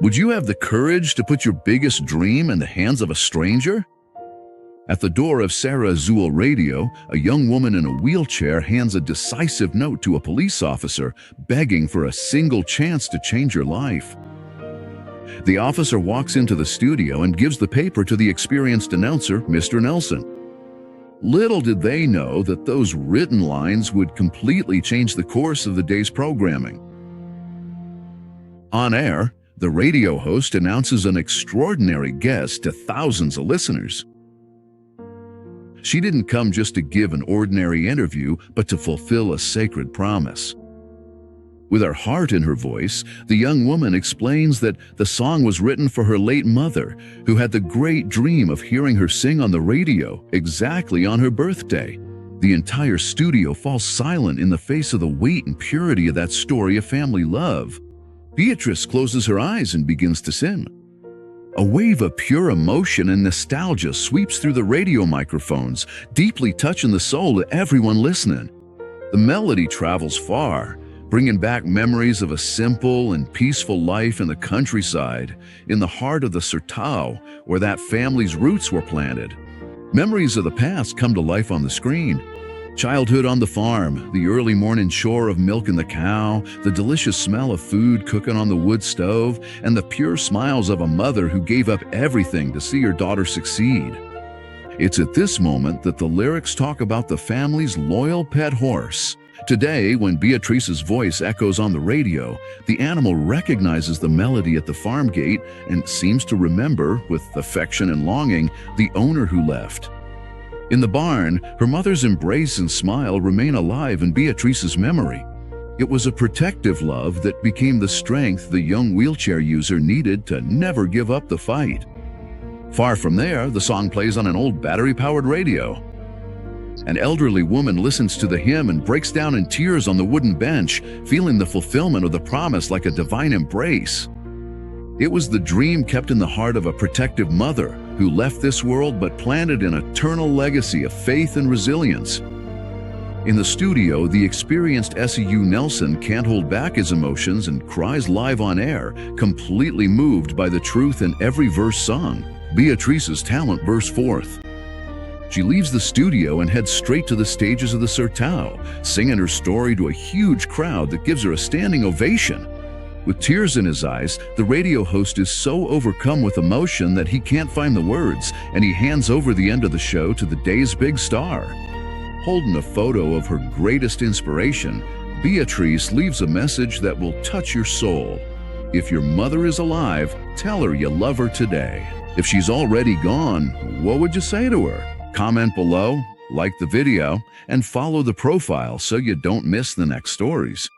Would you have the courage to put your biggest dream in the hands of a stranger? At the door of Sarah Azul Radio, a young woman in a wheelchair hands a decisive note to a police officer, begging for a single chance to change her life. The officer walks into the studio and gives the paper to the experienced announcer, Mr. Nelson. Little did they know that those written lines would completely change the course of the day's programming. On air, the radio host announces an extraordinary guest to thousands of listeners. She didn't come just to give an ordinary interview, but to fulfill a sacred promise. With her heart in her voice, the young woman explains that the song was written for her late mother, who had the great dream of hearing her sing on the radio exactly on her birthday. The entire studio falls silent in the face of the weight and purity of that story of family love. Beatriz closes her eyes and begins to sing. A wave of pure emotion and nostalgia sweeps through the radio microphones, deeply touching the soul of everyone listening. The melody travels far, bringing back memories of a simple and peaceful life in the countryside, in the heart of the Sertão, where that family's roots were planted. Memories of the past come to life on the screen. Childhood on the farm, the early morning chore of milking the cow, the delicious smell of food cooking on the wood stove, and the pure smiles of a mother who gave up everything to see her daughter succeed. It's at this moment that the lyrics talk about the family's loyal pet horse. Today, when Beatriz's voice echoes on the radio, the animal recognizes the melody at the farm gate and seems to remember, with affection and longing, the owner who left. In the barn, her mother's embrace and smile remain alive in Beatriz's memory. It was a protective love that became the strength the young wheelchair user needed to never give up the fight. Far from there, the song plays on an old battery-powered radio. An elderly woman listens to the hymn and breaks down in tears on the wooden bench, feeling the fulfillment of the promise like a divine embrace. It was the dream kept in the heart of a protective mother who left this world but planted an eternal legacy of faith and resilience. In the studio, the experienced SEU Nelson can't hold back his emotions and cries live on air, completely moved by the truth in every verse sung. Beatriz's talent bursts forth. She leaves the studio and heads straight to the stages of the Sertão, singing her story to a huge crowd that gives her a standing ovation. With tears in his eyes, the radio host is so overcome with emotion that he can't find the words, and he hands over the end of the show to the day's big star. Holding a photo of her greatest inspiration, Beatriz leaves a message that will touch your soul. If your mother is alive, tell her you love her today. If she's already gone, what would you say to her? Comment below, like the video, and follow the profile so you don't miss the next stories.